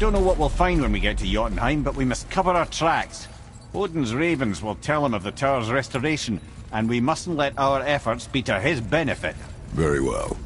don't know what we'll find when we get to Jotunheim, but we must cover our tracks. Odin's ravens will tell him of the tower's restoration, and we mustn't let our efforts be to his benefit. Very well.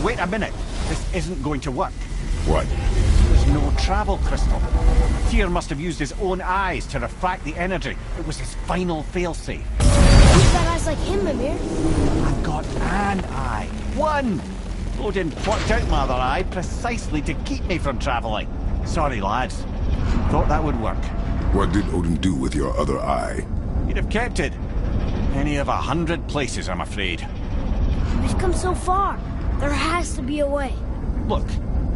Wait a minute. This isn't going to work. What? There's no travel crystal. Tyr must have used his own eyes to refract the energy. It was his final failsafe. Who's got eyes like him, Mimir? I've got an eye. One! Odin plucked out my other eye precisely to keep me from traveling. Sorry, lads. Thought that would work. What did Odin do with your other eye? He'd have kept it. Any of 100 places, I'm afraid. We've come so far. There has to be a way. Look,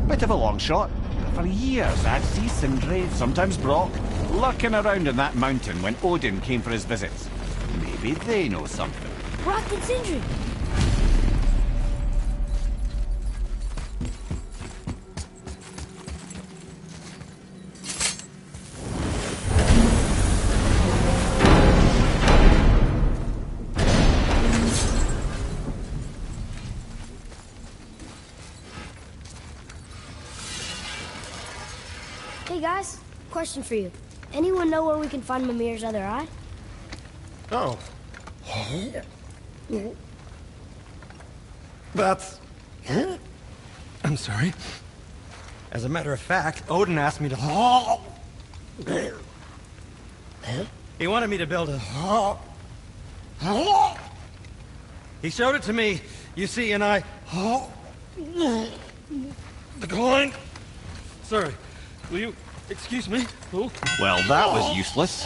bit of a long shot, but for years I'd see Sindri, sometimes Brock, lurking around in that mountain when Odin came for his visits. Maybe they know something. Brock and Sindri. Hey guys, question for you. Anyone know where we can find Mimir's other eye? Oh. That's... I'm sorry. As a matter of fact, Odin asked me to... He wanted me to build a... He showed it to me, you see, and I... Declined. Sorry. Will you excuse me? Oh. Well, that was useless.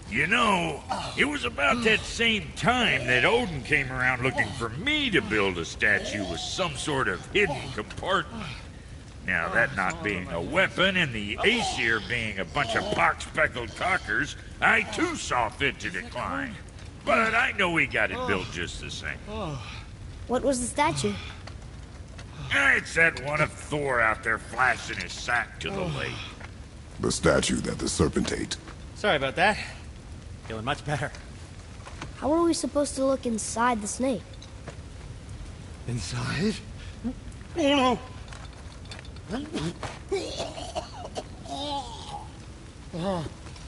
You know, it was about that same time that Odin came around looking for me to build a statue with some sort of hidden compartment. Now, that not being a weapon and the Aesir being a bunch of pock-speckled cockers, I too saw fit to decline. But I know we got it built just the same. What was the statue? It's that one of Thor out there flashing his sack to the lake. The statue that the serpent ate. Sorry about that. Feeling much better. How are we supposed to look inside the snake? Inside? Oh no!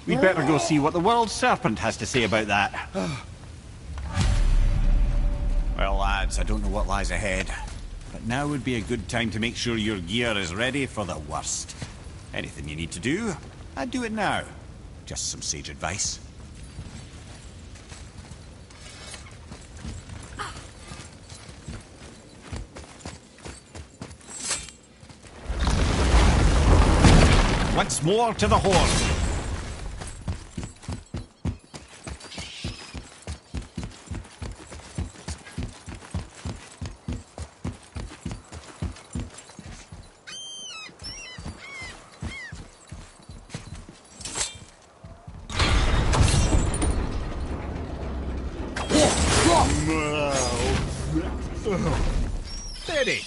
We'd better go see what the world serpent has to say about that. Well, lads, I don't know what lies ahead, but now would be a good time to make sure your gear is ready for the worst. Anything you need to do, I'd do it now. Just some sage advice. Once more to the horn. Steady.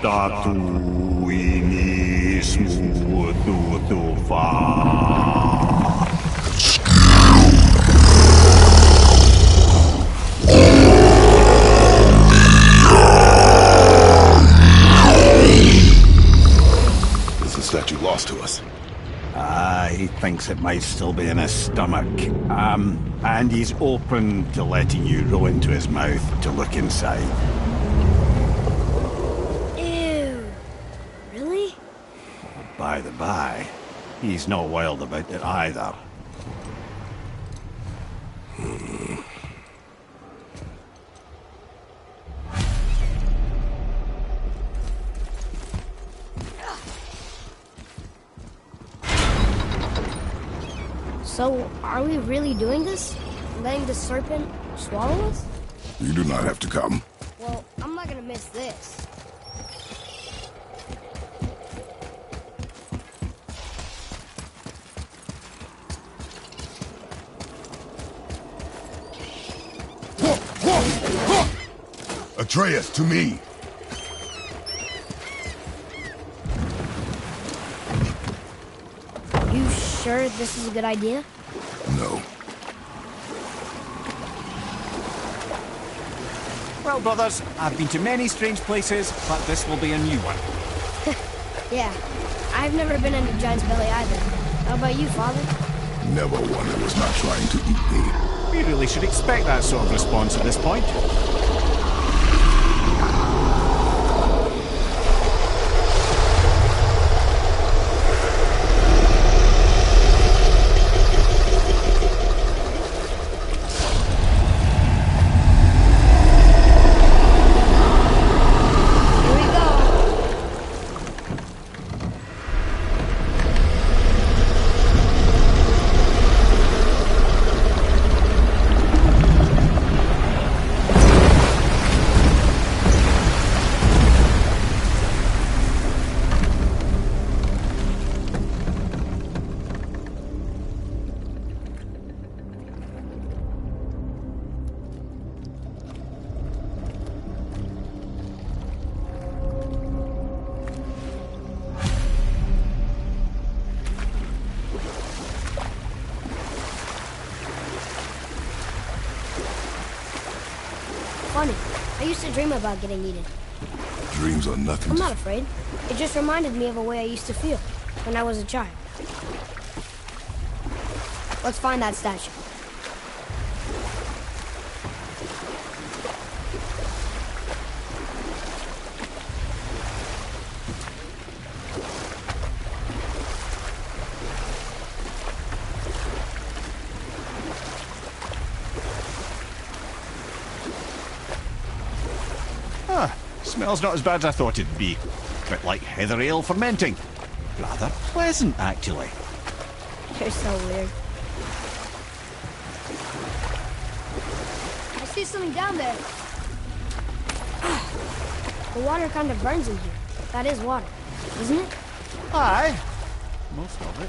statuinismo do Is the statue lost to us? He thinks it might still be in his stomach. And he's open to letting you roll into his mouth to look inside. Ew. Really? By the by, he's not wild about it either. So, are we really doing this? Letting the serpent swallow us? You do not have to come. Well, I'm not gonna miss this. Atreus, to me! You sure this is a good idea? No. Well, brothers, I've been to many strange places, but this will be a new one. Yeah. I've never been into Giant's Belly either. How about you, Father? Never one who was not trying to eat me. We really should expect that sort of response at this point. Here we go. Funny. I used to dream about getting eaten. Dreams are nothing I'm to... not afraid. It just reminded me of a way I used to feel when I was a child. Let's find that statue. Smells not as bad as I thought it'd be. Bit like heather ale fermenting. Rather pleasant, actually. You're so weird. I see something down there. The water kind of burns in here. That is water, isn't it? Aye. Most of it.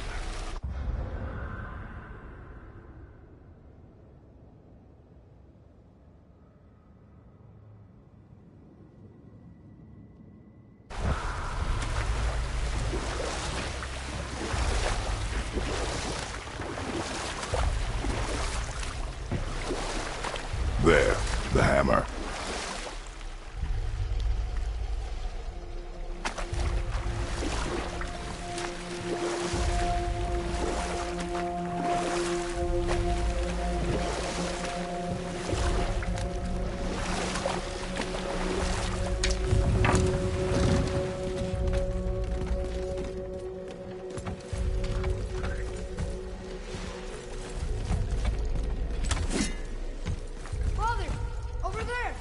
There, the hammer. Father, over there.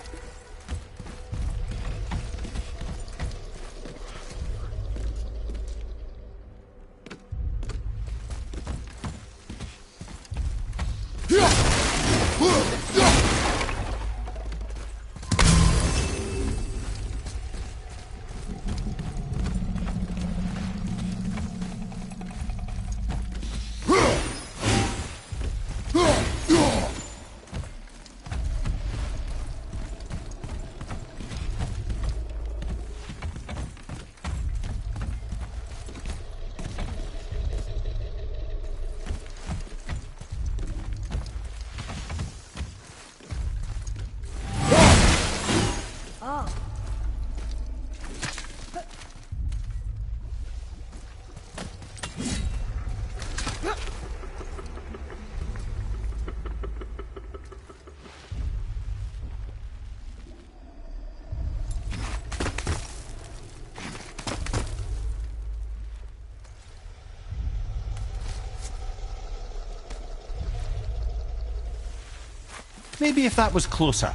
Maybe if that was closer.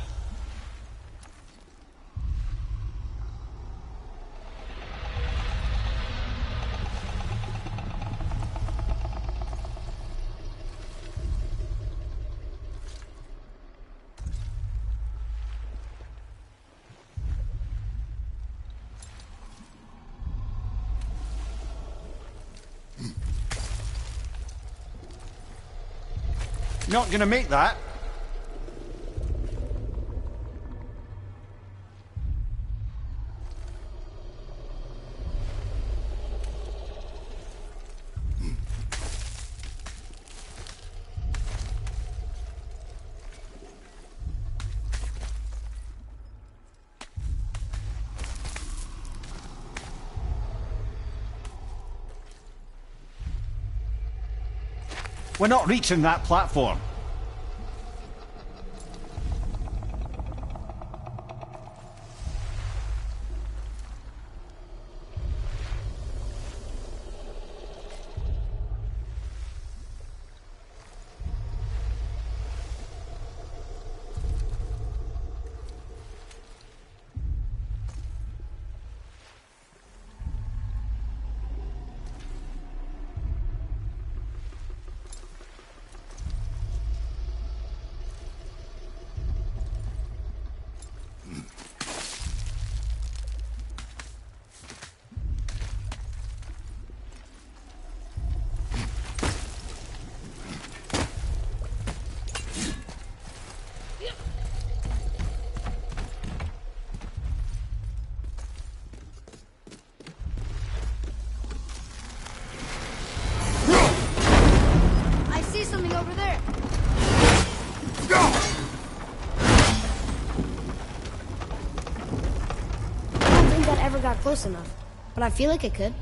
Not gonna make that. We're not reaching that platform. I see something over there. I don't think that ever got close enough, but I feel like it could.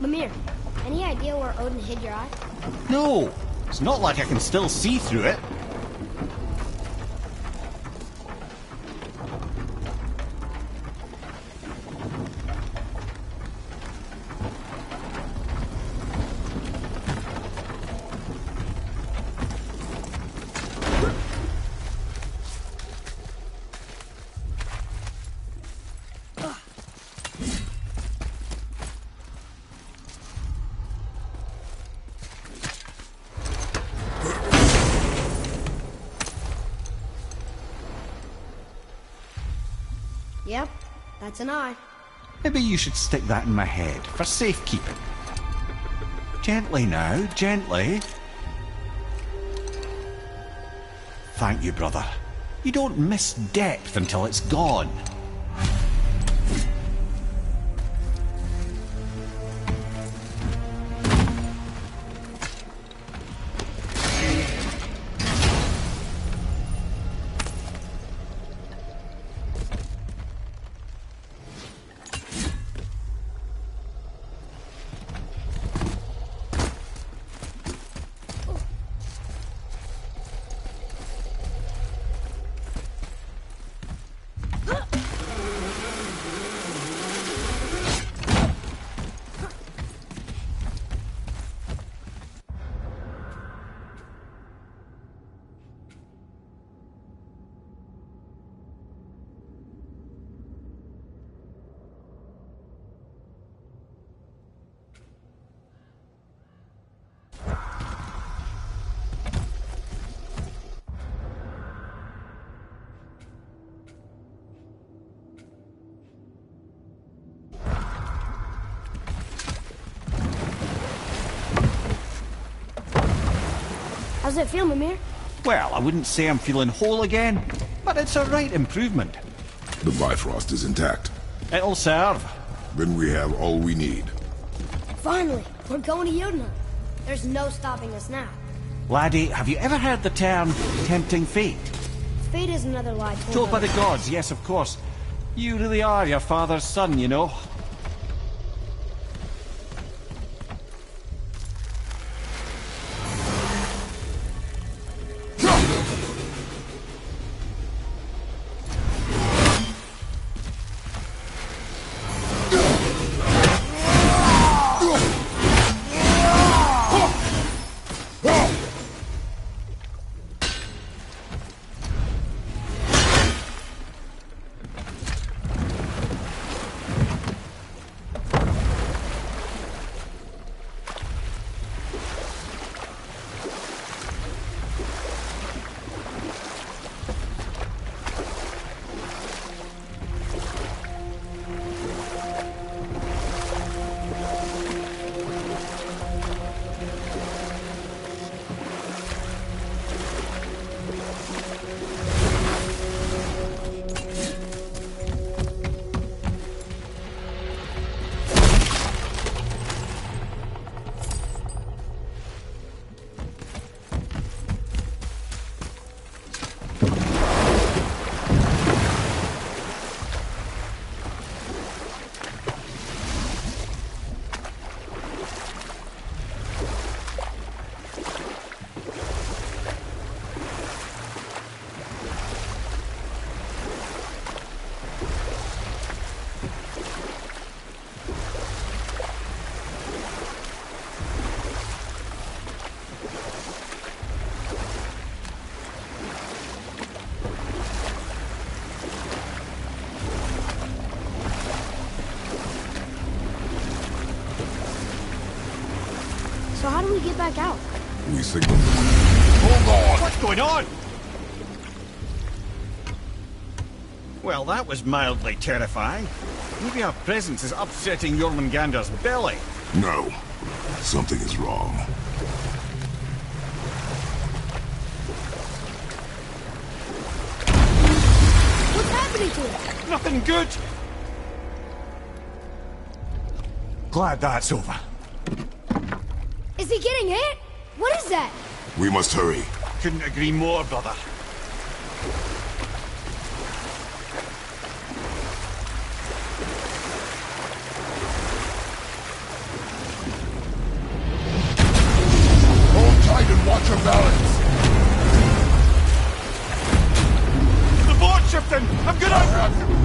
Mimir, any idea where Odin hid your eye? No, it's not like I can still see through it. Yep, that's an eye. Maybe you should stick that in my head for safekeeping. Gently now, gently. Thank you, brother. You don't miss depth until it's gone. How's it feel, Mimir? Well, I wouldn't say I'm feeling whole again, but it's a right improvement. The Bifrost is intact. It'll serve. Then we have all we need. Finally, we're going to Yudna. There's no stopping us now. Laddie, have you ever heard the term tempting fate? Fate is another lie Told by the gods, yes, of course. You really are your father's son, you know. So how do we get back out? We signal. Hold on! What's going on? Well, that was mildly terrifying. Maybe our presence is upsetting Jormungandr's belly. No. Something is wrong. What's happening to it? Nothing good. Glad that's over. Is he getting hit? What is that? We must hurry. Couldn't agree more, brother. Hold tight and watch your balance. The boat's shifting! I'm gonna...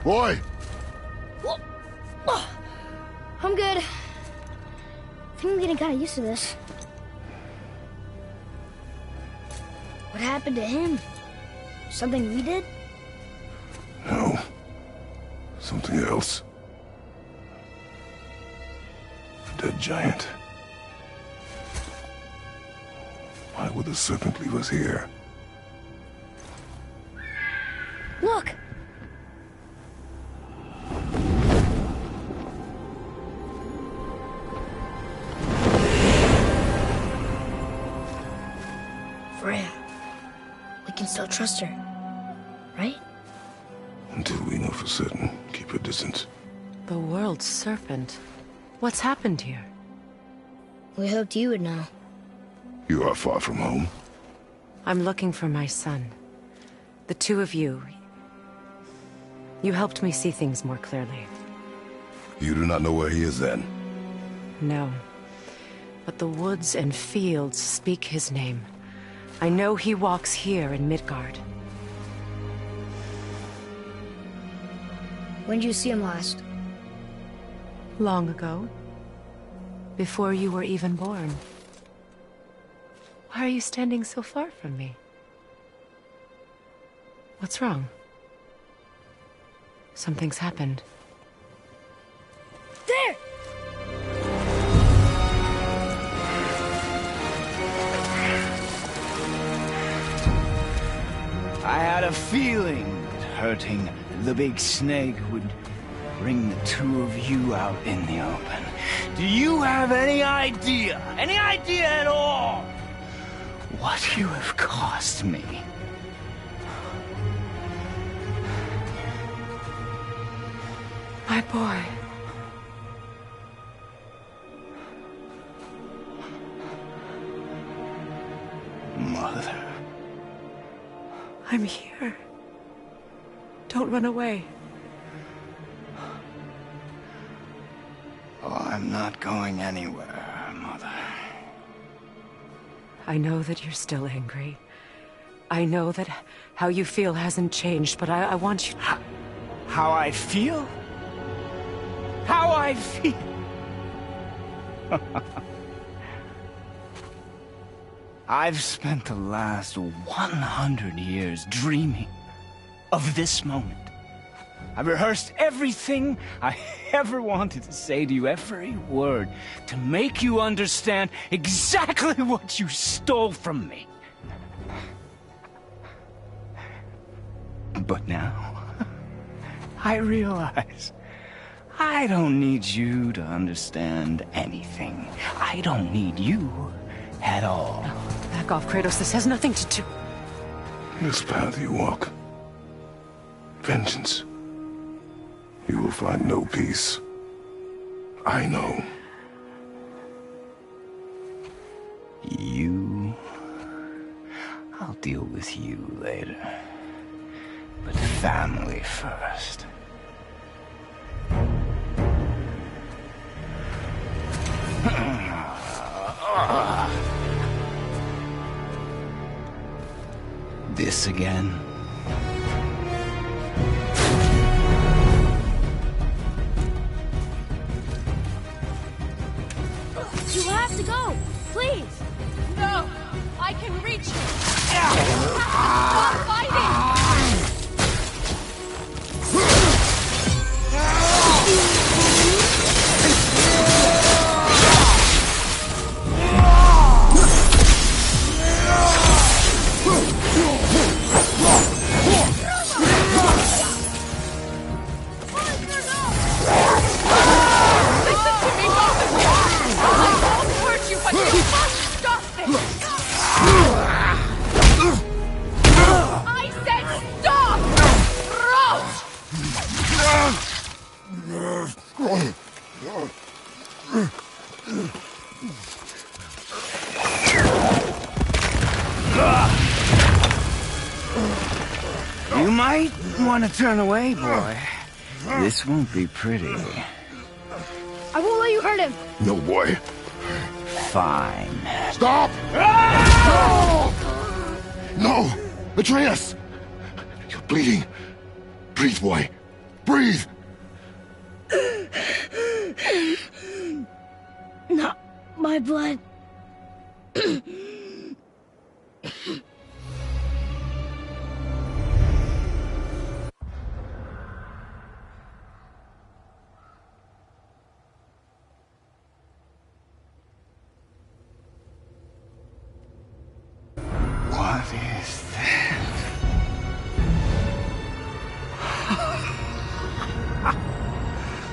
Boy! I'm good. I think I'm getting kind of used to this. What happened to him? Something we did? No. Something else. A dead giant. Why would the serpent leave us here? Look! Freya. We can still trust her, right? Until we know for certain, keep her distance. The world's serpent. What's happened here? We hoped you would know. You are far from home. I'm looking for my son. The two of you. You helped me see things more clearly. You do not know where he is then? No. But the woods and fields speak his name. I know he walks here in Midgard. When did you see him last? Long ago. Before you were even born. Why are you standing so far from me? What's wrong? Something's happened. There! I had a feeling that hurting the big snake would bring the two of you out in the open. Do you have any idea at all, what you have cost me? My boy. Mother. I'm here. Don't run away. Oh, I'm not going anywhere, Mother. I know that you're still angry. I know that how you feel hasn't changed, but I want you... How I feel? How I feel? I've spent the last 100 years dreaming of this moment. I've rehearsed everything I ever wanted to say to you, every word, to make you understand exactly what you stole from me. But now, I realize I don't need you to understand anything. I don't need you at all. No, back off, Kratos. This has nothing to do... This path you walk, vengeance, you will find no peace. I know. You... I'll deal with you later. But family first. This again? You have to go! Please! No! I can reach you! Stop fighting! You might want to turn away, boy. This won't be pretty. I won't let you hurt him! No, boy. Fine. Stop! No! No! Atreus! You're bleeding. Breathe, boy. Breathe! Not my blood. What is that?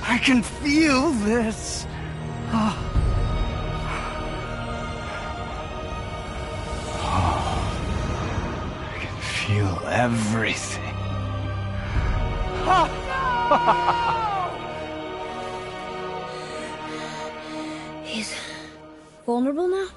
I can feel this. I can feel everything. He's vulnerable now?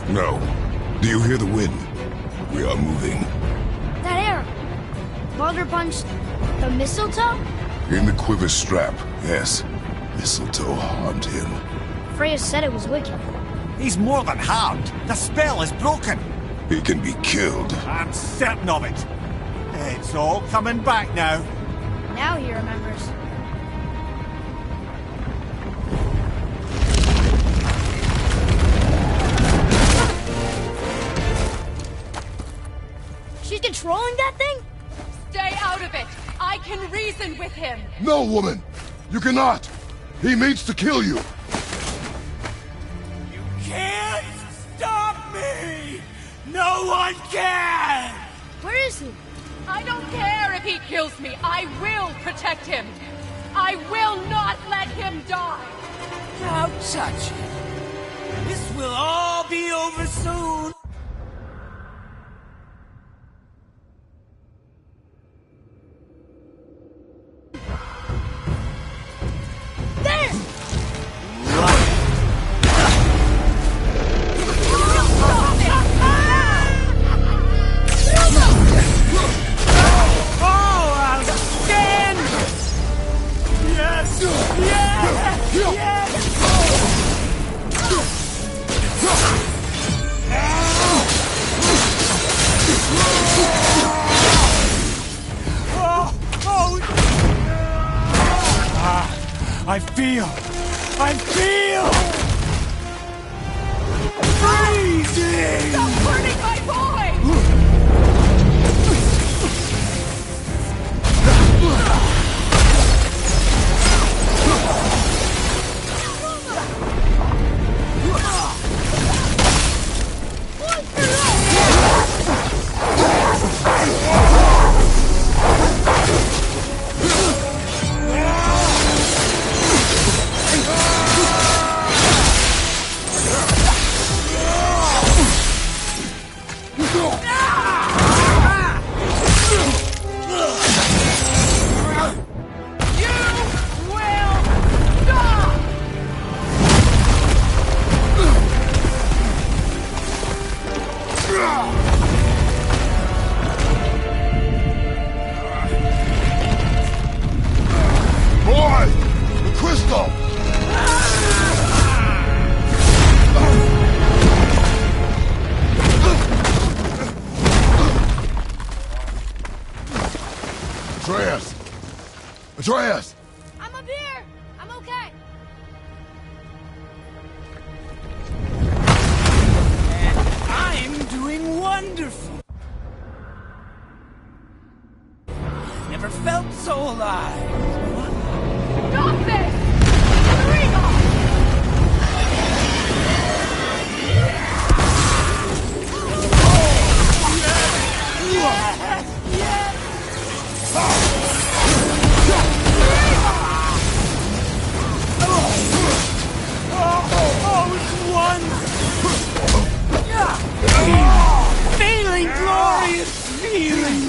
No. Do you hear the wind? We are moving. That air! Baldur punched the mistletoe? In the quiver strap, yes. Mistletoe harmed him. Freya said it was wicked. He's more than harmed. The spell is broken. He can be killed. I'm certain of it. It's all coming back now. Now he remembers. She's controlling that thing? Stay out of it. I can reason with him. No, woman! You cannot! He means to kill you! You can't stop me! No one can! Where is he? I don't care if he kills me. I will protect him. I will not let him die. Don't touch him. This will all be over soon. I feel freezing! Stop hurting my boy! Atreus! I'm up here! I'm okay! I'm doing wonderful. Never felt so alive. Stop this! Rigo! Feeling glorious feeling.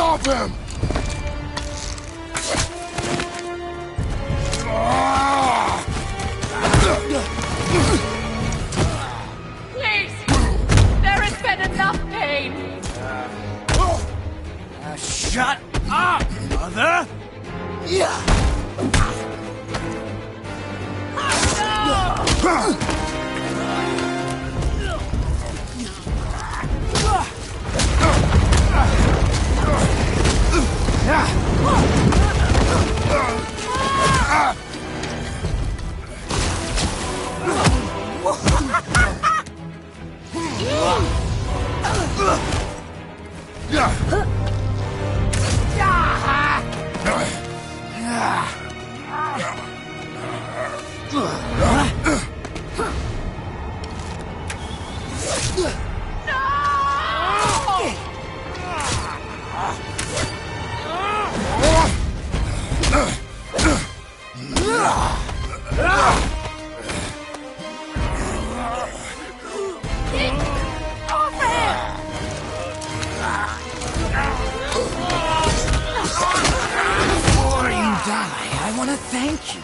Stop him! Please! There has been enough pain! Shut up, Mother! Yeah. Before you die, I want to thank you.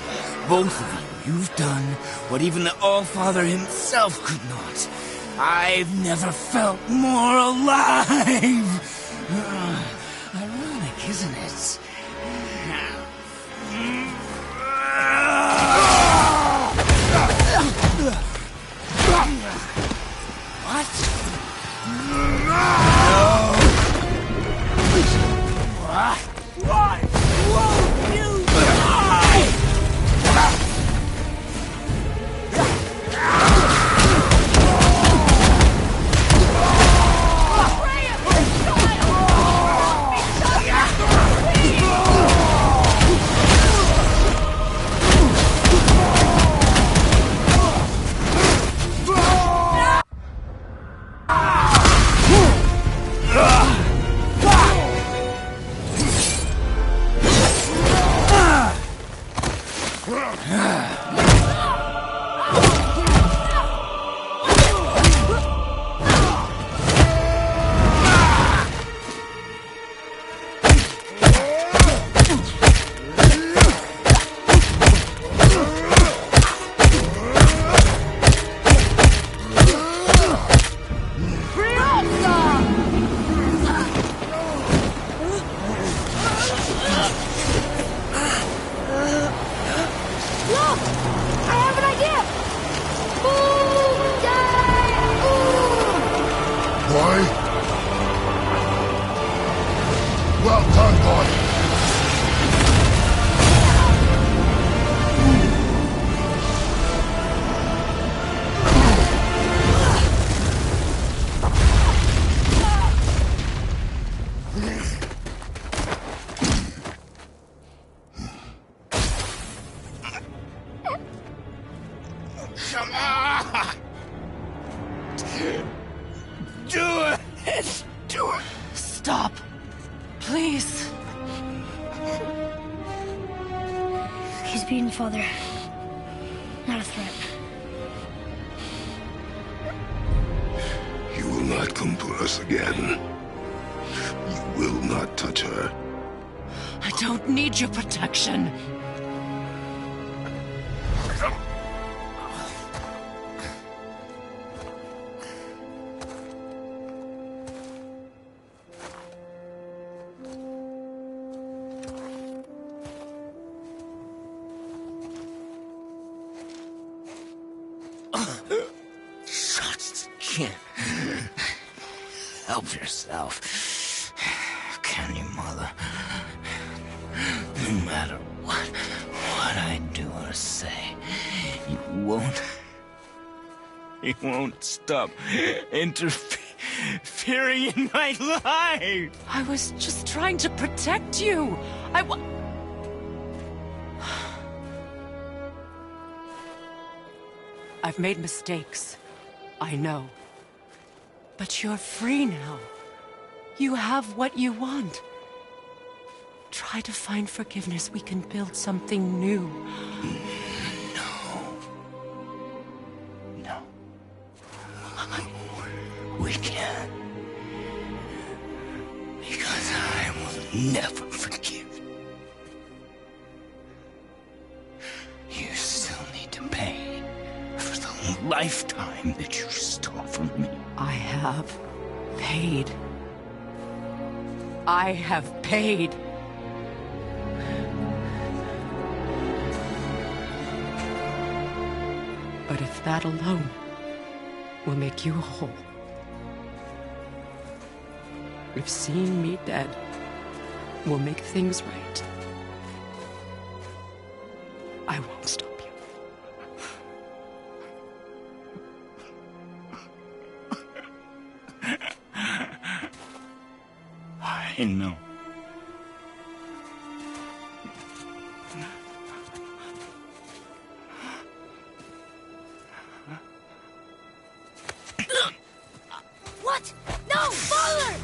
Both of you. You've done what even the All-Father himself could not. I've never felt more alive. Ironic, isn't it? What? Why won't you die? Well done, boy. Come on! Do it! Do it! Stop. Please. He's beaten, Father. Not a threat. You will not come for us again. You will not touch her. I don't need your protection. Shots again. Help yourself. Can you, Mother? No matter what I do or say, you won't stop interfering in my life. I was just trying to protect you. I've made mistakes. I know. But you're free now. You have what you want. Try to find forgiveness. We can build something new. No. We can't. Because I will never forgive. You still need to pay for the lifetime that you stole from me. I have paid. I have paid. But if that alone will make you whole, if seeing me dead will make things right, I won't stop you. I know. What? No, father!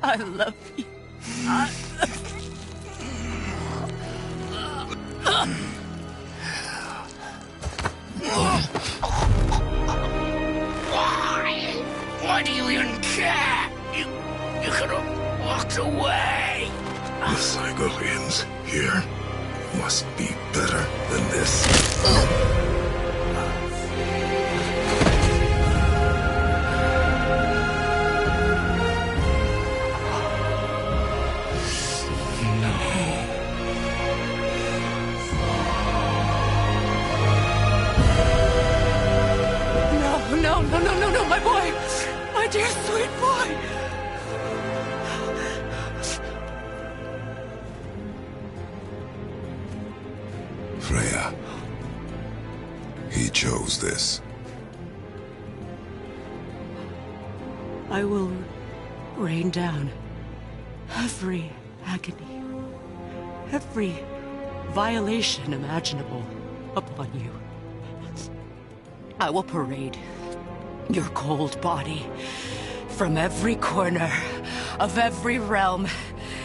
I love you. Why do you even care? You could have walked away. The Cygolians here must be better than this. No, my boy! My dear sweet boy! Freya. He chose this. I will rain down every agony, every violation imaginable upon you. I will parade your cold body from every corner of every realm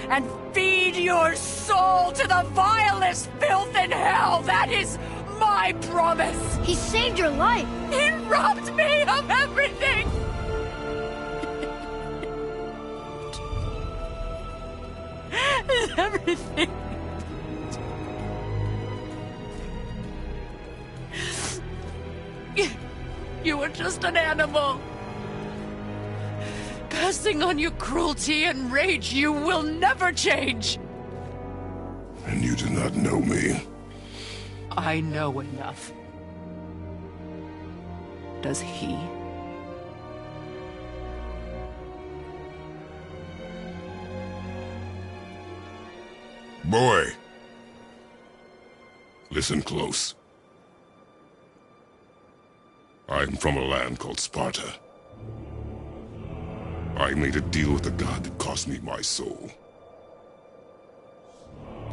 and feed your soul to the vilest filth in hell. That is my promise. He saved your life. He robbed me of everything. Everything. You were just an animal. Passing on your cruelty and rage, you will never change. And you do not know me. I know enough. Does he? Boy. Listen close. I'm from a land called Sparta. I made a deal with the god that cost me my soul.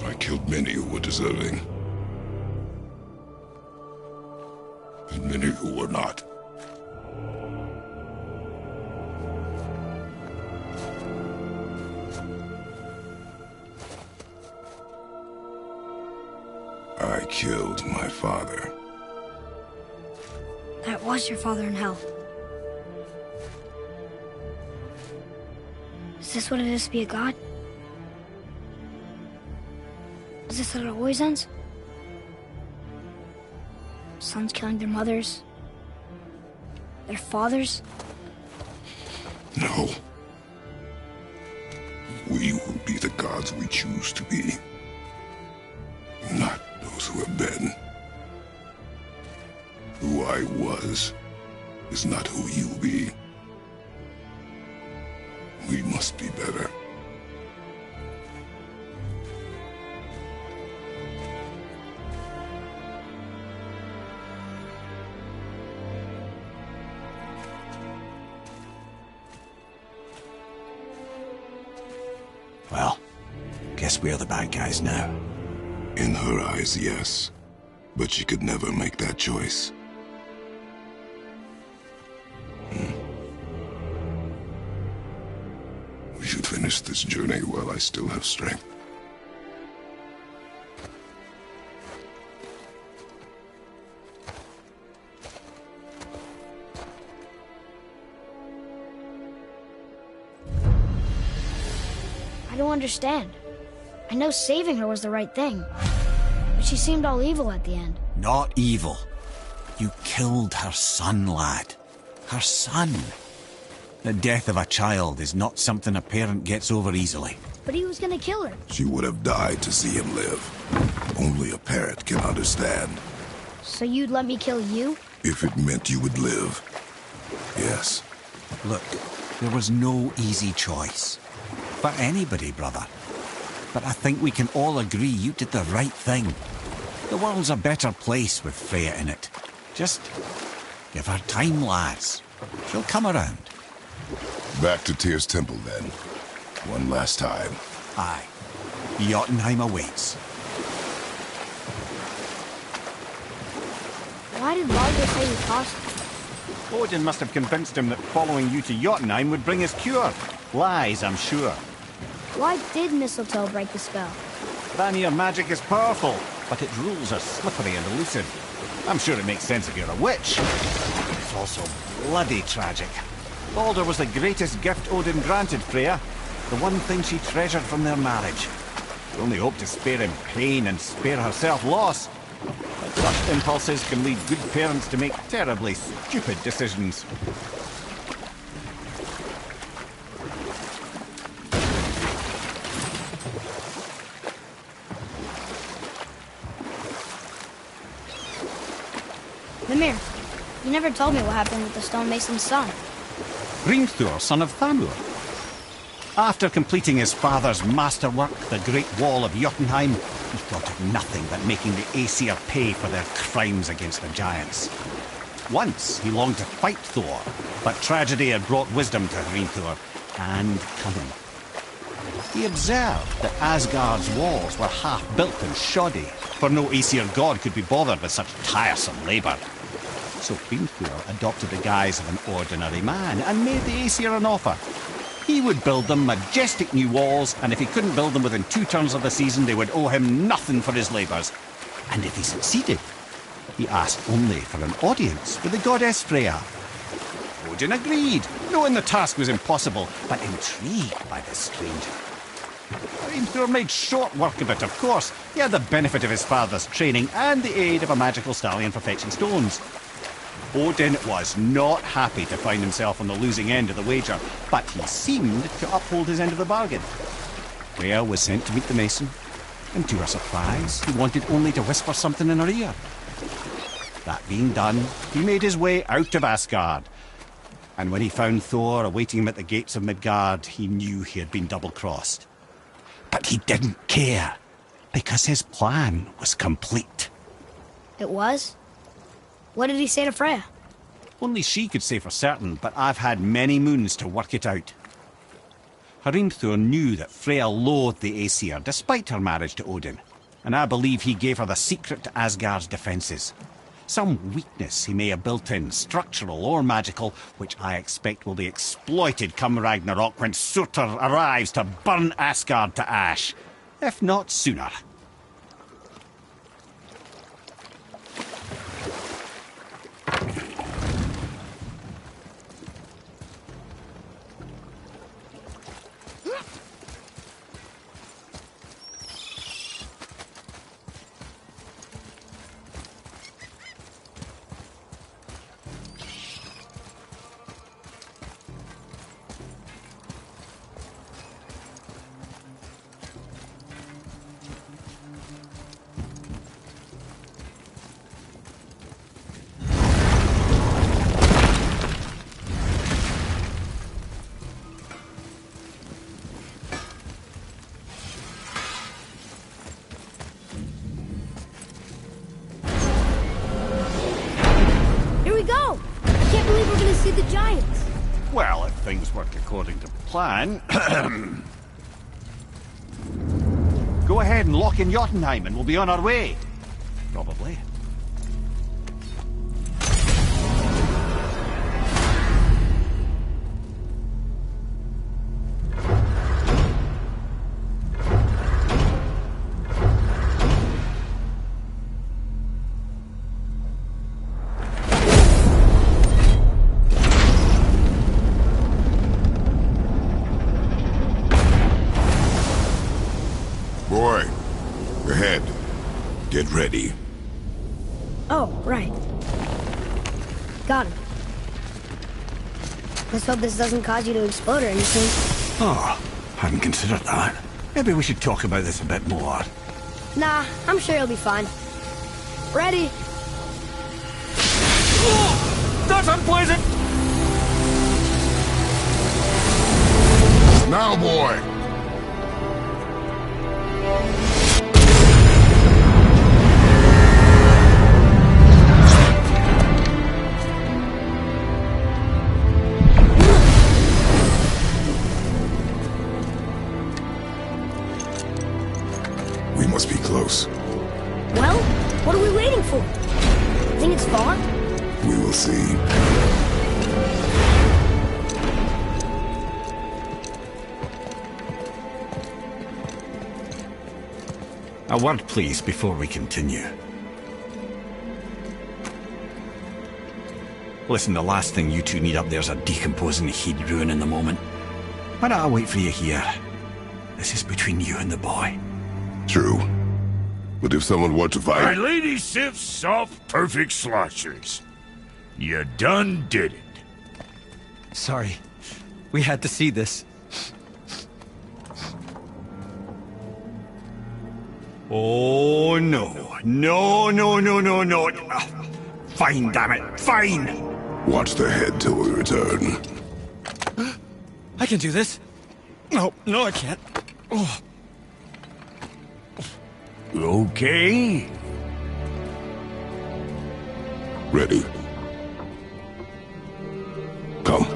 I killed many who were deserving. And many who were not. I killed my father. That was your father in hell. Is this what it is to be a god? Is this how it always ends? Sons killing their mothers? Their fathers? No. We will be the gods we choose to be. Not those who have been. Who I was is not who you'll be. We must be better. Well, guess we're the bad guys now. In her eyes, yes. But she could never make that choice. We should finish this journey while I still have strength. I don't understand. I know saving her was the right thing, but she seemed all evil at the end. Not evil. You killed her son, lad. Her son. The death of a child is not something a parent gets over easily. But he was gonna kill her. She would have died to see him live. Only a parent can understand. So you'd let me kill you? If it meant you would live. Yes. Look, there was no easy choice. For anybody, brother. But I think we can all agree you did the right thing. The world's a better place with Freya in it. Just give her time, lads. She'll come around. Back to Tyr's temple, then. One last time. Aye. Jotunheim awaits. Why did Baldur say he cost him? Odin must have convinced him that following you to Jotunheim would bring his cure. Lies, I'm sure. Why did mistletoe break the spell? Vanir magic is powerful, but its rules are slippery and elusive. I'm sure it makes sense if you're a witch. It's also bloody tragic. Baldur was the greatest gift Odin granted Freya. The one thing she treasured from their marriage. She only hoped to spare him pain and spare herself loss. But such impulses can lead good parents to make terribly stupid decisions. Mimir, you never told me what happened with the stonemason's son. Hrimthur, son of Thamur. After completing his father's masterwork, the Great Wall of Jotunheim, he thought of nothing but making the Aesir pay for their crimes against the giants. Once he longed to fight Thor, but tragedy had brought wisdom to Hrimthur, and cunning. He observed that Asgard's walls were half-built and shoddy, for no Aesir god could be bothered with such tiresome labour. So Hrimthur adopted the guise of an ordinary man and made the Aesir an offer. He would build them majestic new walls, and if he couldn't build them within 2 turns of the season, they would owe him nothing for his labours. And if he succeeded, he asked only for an audience with the goddess Freya. Odin agreed, knowing the task was impossible, but intrigued by the stranger. Hrimthur made short work of it, of course. He had the benefit of his father's training and the aid of a magical stallion for fetching stones. Odin was not happy to find himself on the losing end of the wager, but he seemed to uphold his end of the bargain. Freya was sent to meet the mason, and to her surprise, he wanted only to whisper something in her ear. That being done, he made his way out of Asgard. And when he found Thor awaiting him at the gates of Midgard, he knew he had been double-crossed. But he didn't care, because his plan was complete. It was? What did he say to Freya? Only she could say for certain, but I've had many moons to work it out. Hrimthur knew that Freya loathed the Aesir, despite her marriage to Odin, and I believe he gave her the secret to Asgard's defences. Some weakness he may have built in, structural or magical, which I expect will be exploited come Ragnarok when Surtur arrives to burn Asgard to ash, if not sooner. The giants. Well, if things work according to plan... Go ahead and lock in Jotunheim and we'll be on our way. Probably. Ready. Oh, right. Got him. Let's hope this doesn't cause you to explode or anything. Oh, hadn't considered that. Maybe we should talk about this a bit more. Nah, I'm sure you'll be fine. Ready? That's unpleasant! Now, boy! We must be close. Well, what are we waiting for? Think it's far? We will see. A word, please, before we continue. Listen, the last thing you two need up there's a decomposing heat ruining the moment. Why don't I wait for you here? This is between you and the boy. True. But if someone were to My fight... Lady Sif's soft, perfect sloshers. You done did it. Sorry. We had to see this. Oh, no. No, no, no, no, no. Fine, damn it. Fine. Watch the head till we return. I can do this. No, I can't. Oh. Okay. Ready. Come.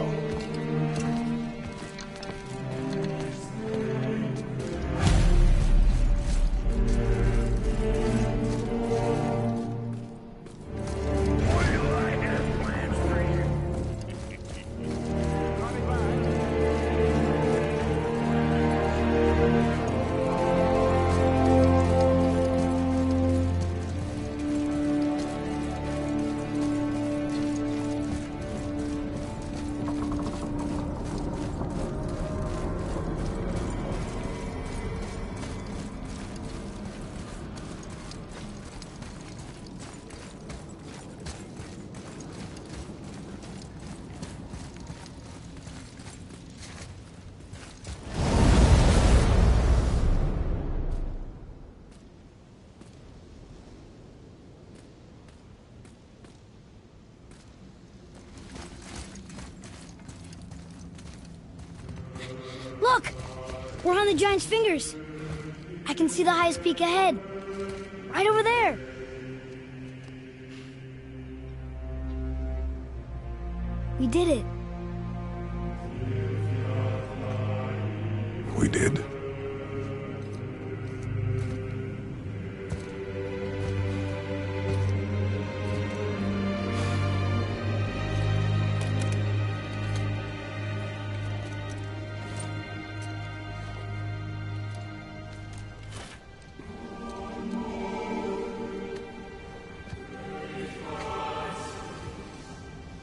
Look! We're on the giant's fingers. I can see the highest peak ahead. Right over there. We did it. We did.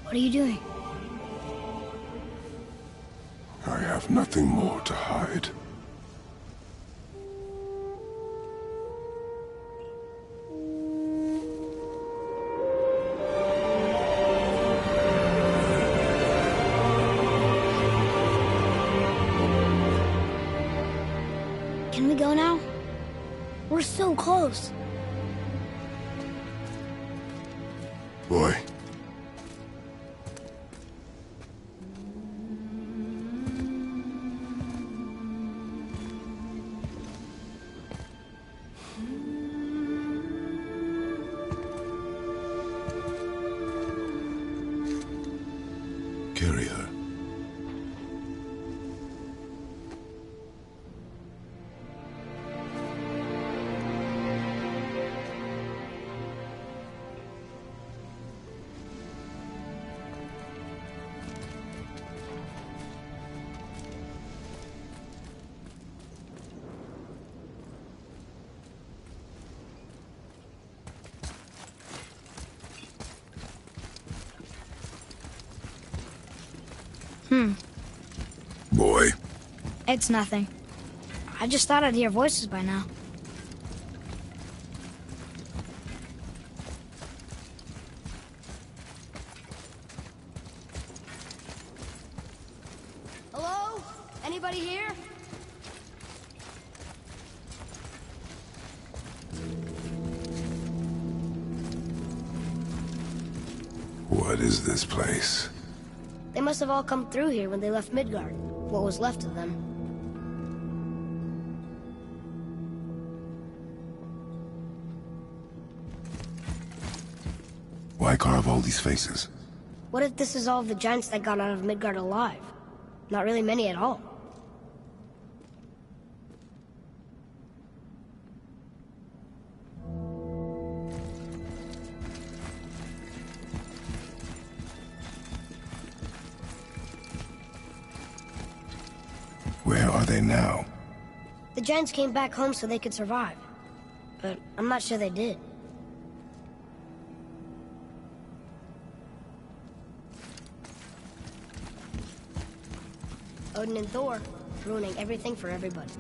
What are you doing? I have nothing more to hide. Can we go now? We're so close. Boy. Carry her. Boy. It's nothing. I just thought I'd hear voices by now. Anybody here? What is this place? They must have all come through here when they left Midgard. What was left of them. Why carve all these faces? What if this is all of the giants that got out of Midgard alive? Not really many at all. Where are they now? The giants came back home so they could survive. But I'm not sure they did. Odin and Thor, ruining everything for everybody.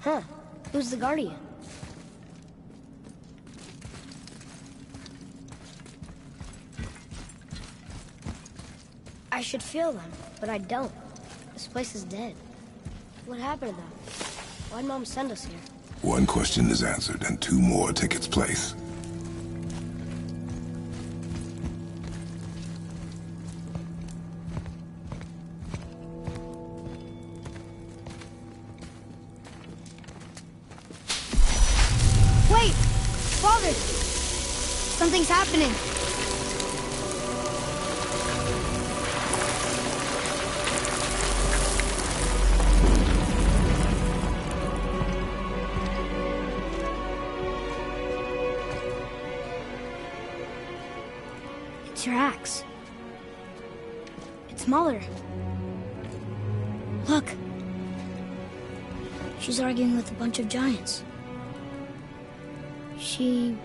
Huh. Who's the Guardian? I should feel them, but I don't. This place is dead. What happened to them? Why'd Mom send us here? One question is answered, and two more take its place. Wait! Father! Something's happening! It's your axe. It's Muller. Look! She's arguing with a bunch of giants. She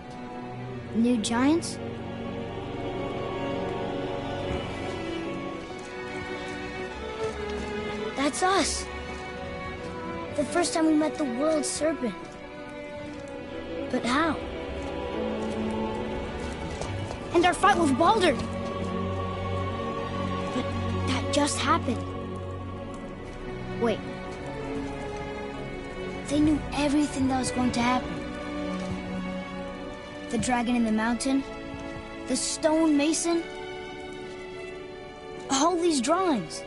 knew giants? That's us. The first time we met the world serpent. But how? And our fight with Baldur. But that just happened. Wait. They knew everything that was going to happen. The dragon in the mountain, the stone mason, all these drawings.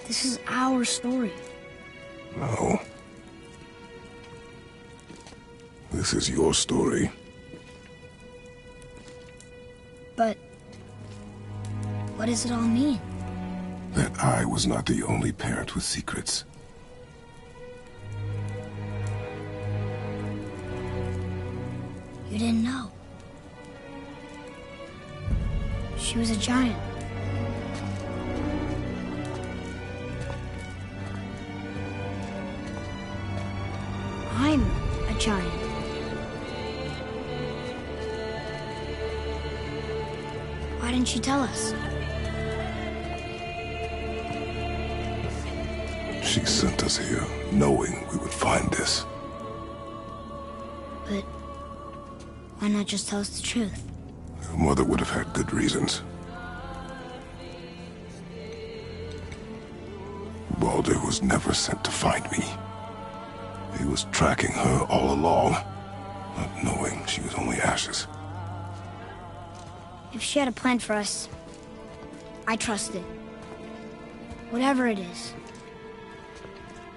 This is our story. No. This is your story. But what does it all mean? That I was not the only parent with secrets. You didn't know. She was a giant. I'm a giant. Why didn't she tell us? She sent us here, knowing we would find this. But why not just tell us the truth? Your mother would have had good reasons. Baldur was never sent to find me. He was tracking her all along, not knowing she was only ashes. If she had a plan for us, I trust it. Whatever it is.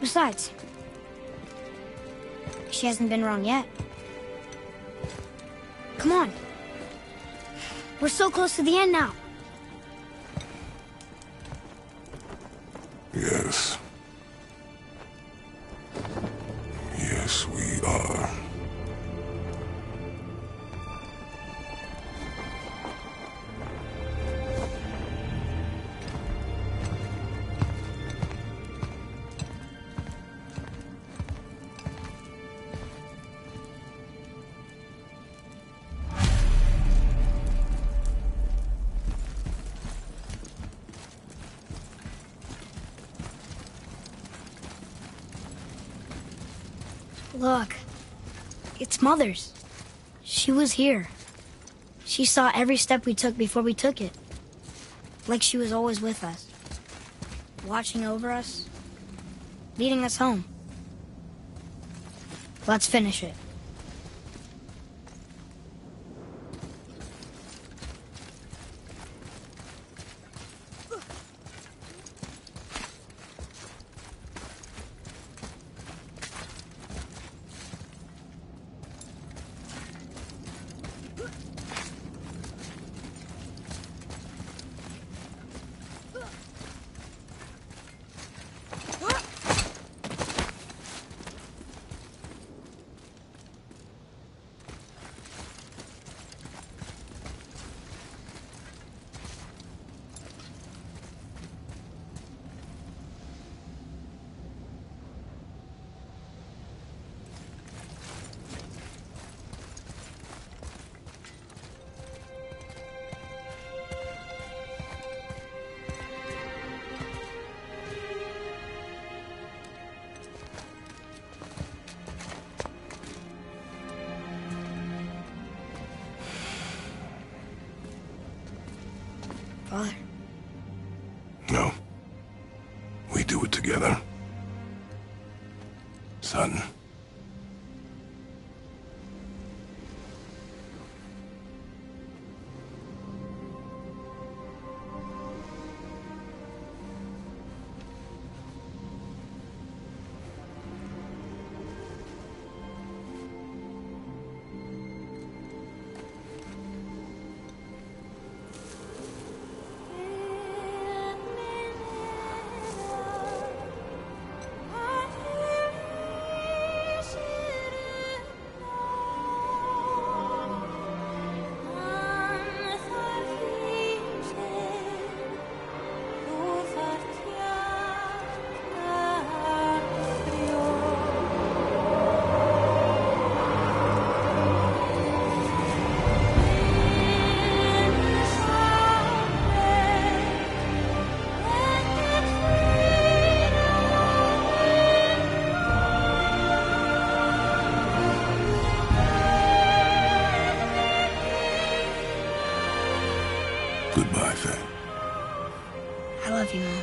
Besides, she hasn't been wrong yet. Come on. We're so close to the end now. Yes. Yes, we are. Look, it's Mother's. She was here. She saw every step we took before we took it. Like she was always with us. Watching over us. Leading us home. Let's finish it. Father. No. We do it together. Son. Goodbye, Faye. I love you, Mom.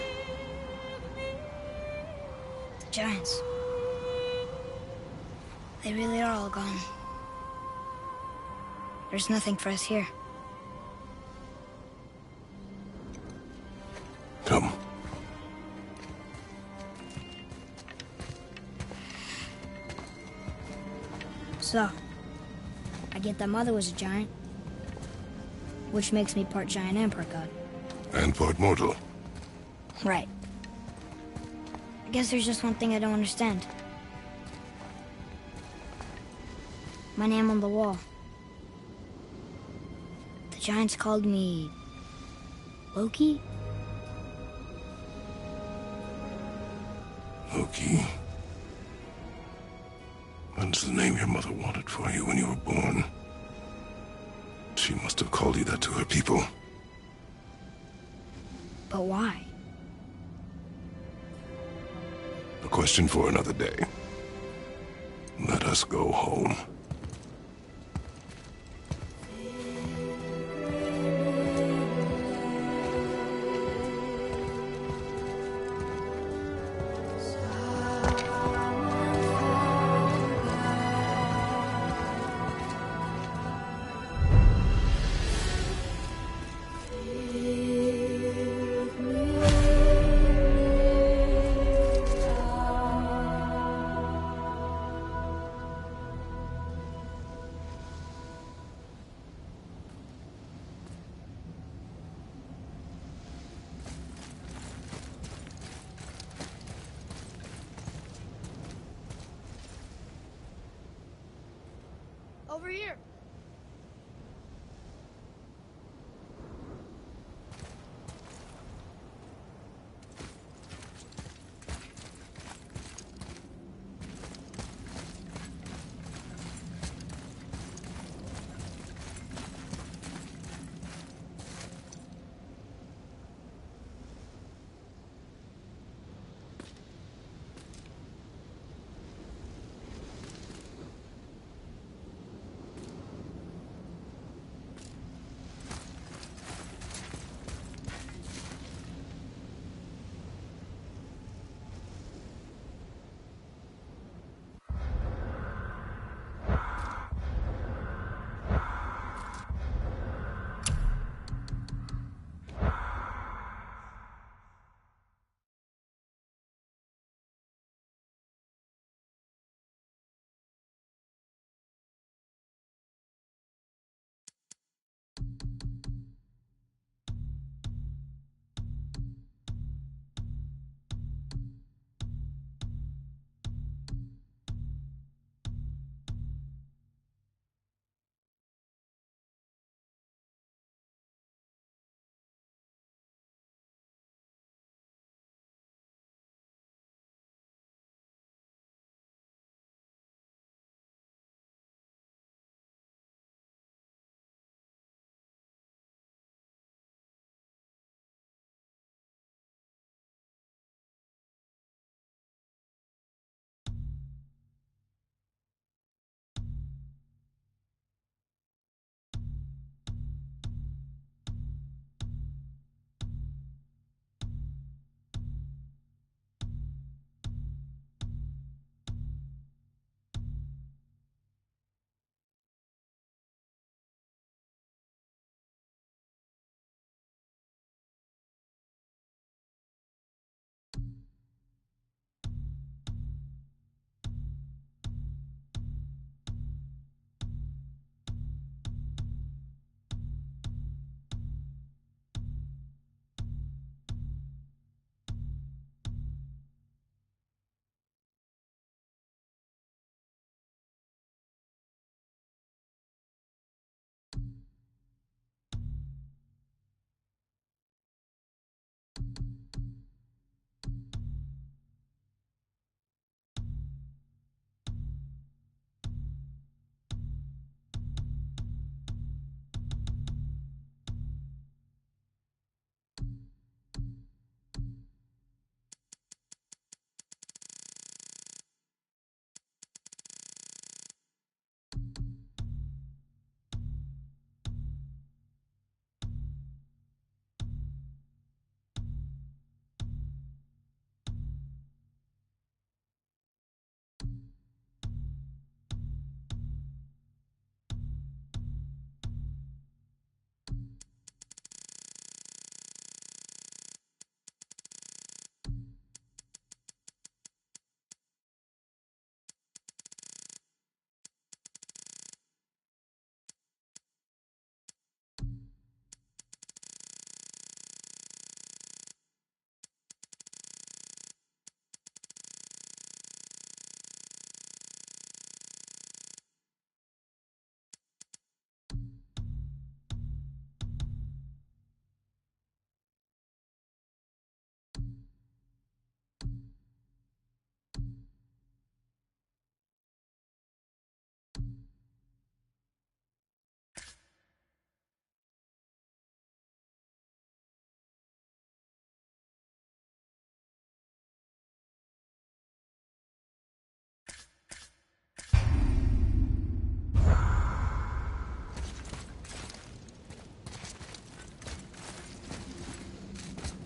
The Giants. They really are all gone. There's nothing for us here. Come. So, I get that Mother was a giant, which makes me part giant and part god. And part mortal. Right. I guess there's just one thing I don't understand. My name on the wall. The Giants called me... Loki? Loki. That's the name your mother wanted for you when you were born. She must have called you that to her people. But why? A question for another day. Let us go home. Over here.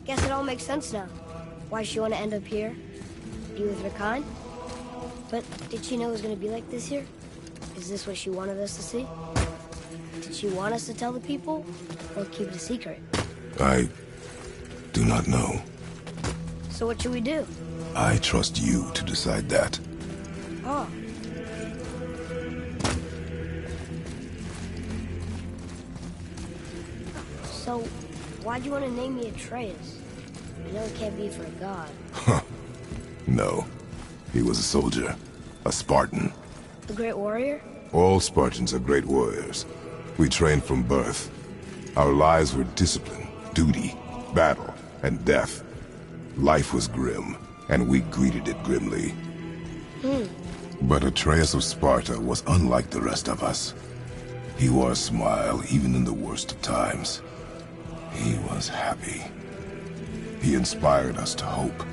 Guess it all makes sense now. Why she want to end up here? Be with her kind? But did she know it was going to be like this here? Is this what she wanted us to see? Did she want us to tell the people? Or keep it a secret? I do not know. So what should we do? I trust you to decide that. Oh. So, why'd you want to name me Atreus? You know it can't be for a god. Huh. No. He was a soldier. A Spartan. A great warrior? All Spartans are great warriors. We trained from birth. Our lives were discipline, duty, battle, and death. Life was grim, and we greeted it grimly. But Atreus of Sparta was unlike the rest of us. He wore a smile even in the worst of times. He was happy. He inspired us to hope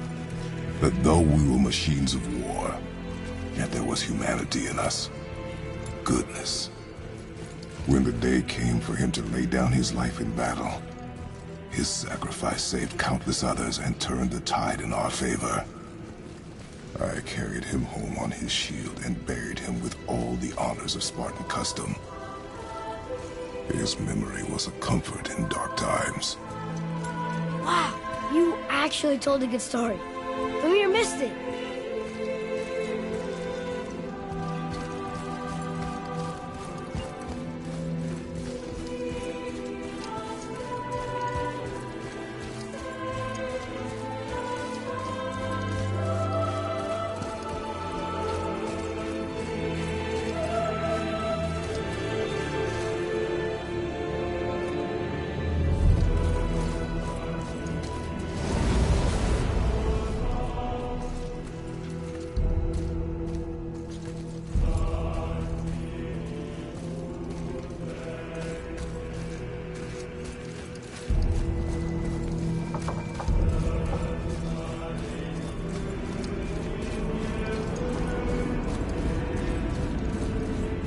that though we were machines of war, yet there was humanity in us. Goodness. When the day came for him to lay down his life in battle, his sacrifice saved countless others and turned the tide in our favor. I carried him home on his shield and buried him with all the honors of Spartan custom. His memory was a comfort in dark times. Wow, you actually told a good story. Amir missed it.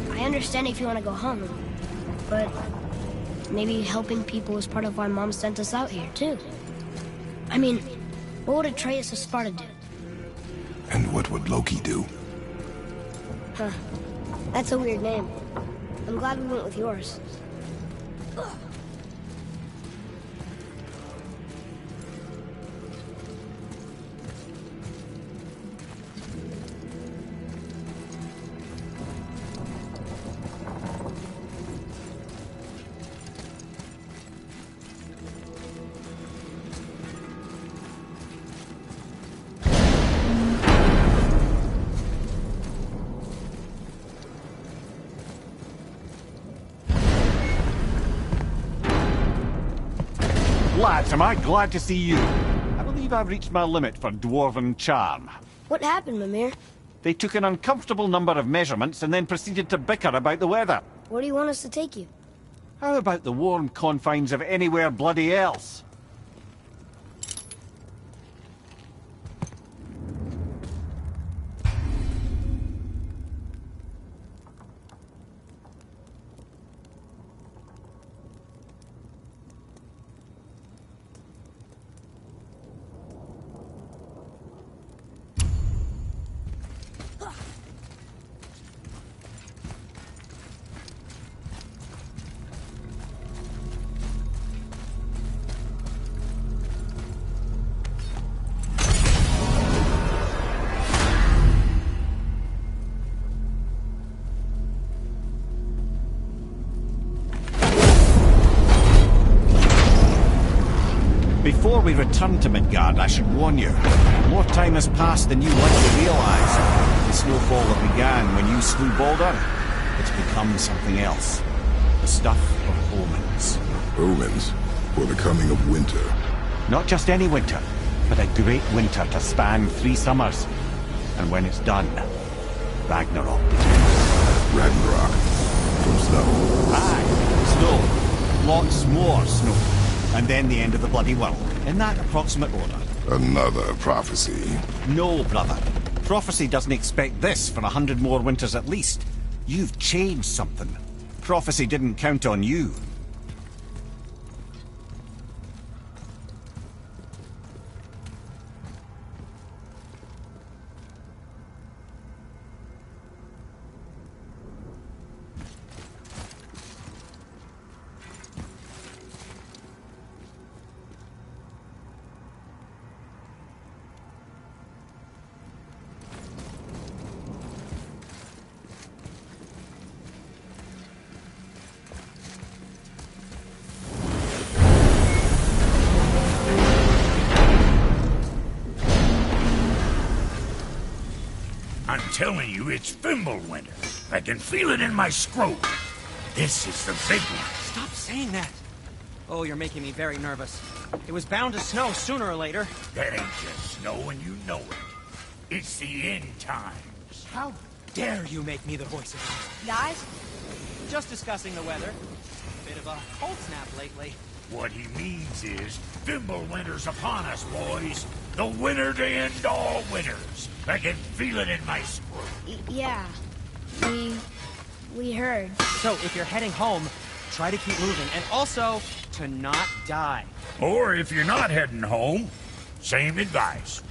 I understand if you want to go home, but maybe helping people is part of why Mom sent us out here, too. I mean, what would Atreus of Sparta do? And what would Loki do? Huh. That's a weird name. I'm glad we went with yours. Lads, am I glad to see you. I believe I've reached my limit for dwarven charm. What happened, Mimir? They took an uncomfortable number of measurements and then proceeded to bicker about the weather. Where do you want us to take you? How about the warm confines of anywhere bloody else? Before we return to Midgard, I should warn you. More time has passed than you likely realize. The snowfall that began when you slew Baldur, it's become something else. The stuff of omens. Omens? For the coming of winter. Not just any winter, but a great winter to span 3 summers. And when it's done, Ragnarok begins. Ragnarok. From snow. Aye, snow. Lots more snow. And then the end of the bloody world, in that approximate order. Another prophecy. No, brother. Prophecy doesn't expect this for 100 more winters at least. You've changed something. Prophecy didn't count on you. telling you it's Fimbulwinter. I can feel it in my scrotum. This is the big one. Stop saying that. Oh, you're making me very nervous. It was bound to snow sooner or later. That ain't just snow and you know it. It's the end times. How dare you make me the voice of reason? Guys, Just discussing the weather. Bit of a cold snap lately. What he means is, Fimbulwinter's upon us, boys. The winter to end all winters. I can feel it in my scrotum. yeah. We heard. So, if you're heading home, try to keep moving. And also, to not die. Or if you're not heading home, same advice.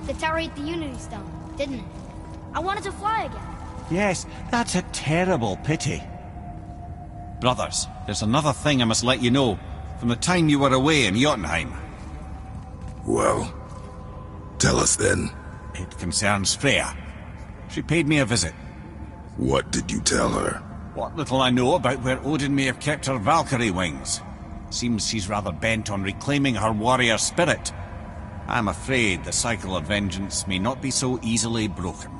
The tower ate the Unity Stone, didn't it? I wanted to fly again. Yes, that's a terrible pity. Brothers, there's another thing I must let you know. From the time you were away in Jotunheim. Well, tell us then. It concerns Freya. She paid me a visit. What did you tell her? What little I know about where Odin may have kept her Valkyrie wings. Seems she's rather bent on reclaiming her warrior spirit. I'm afraid the cycle of vengeance may not be so easily broken.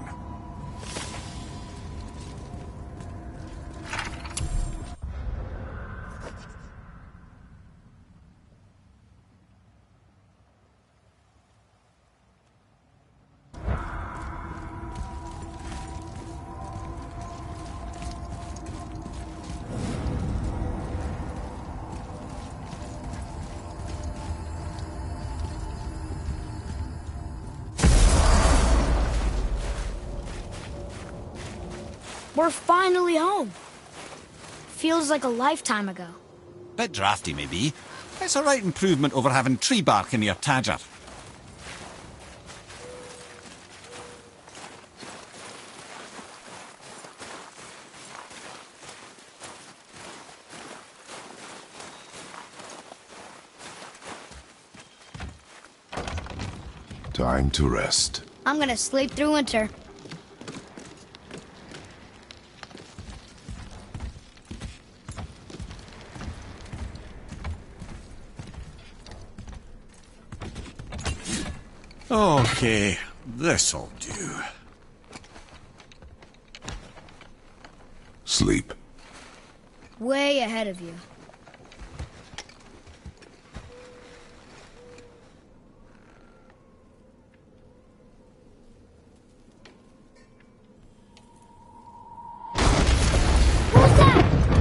We're finally home. Feels like a lifetime ago. Bit drafty, maybe. It's a right improvement over having tree bark in your tadger. Time to rest. I'm gonna sleep through winter. Okay, this'll do. Sleep. Way ahead of you.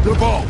The ball!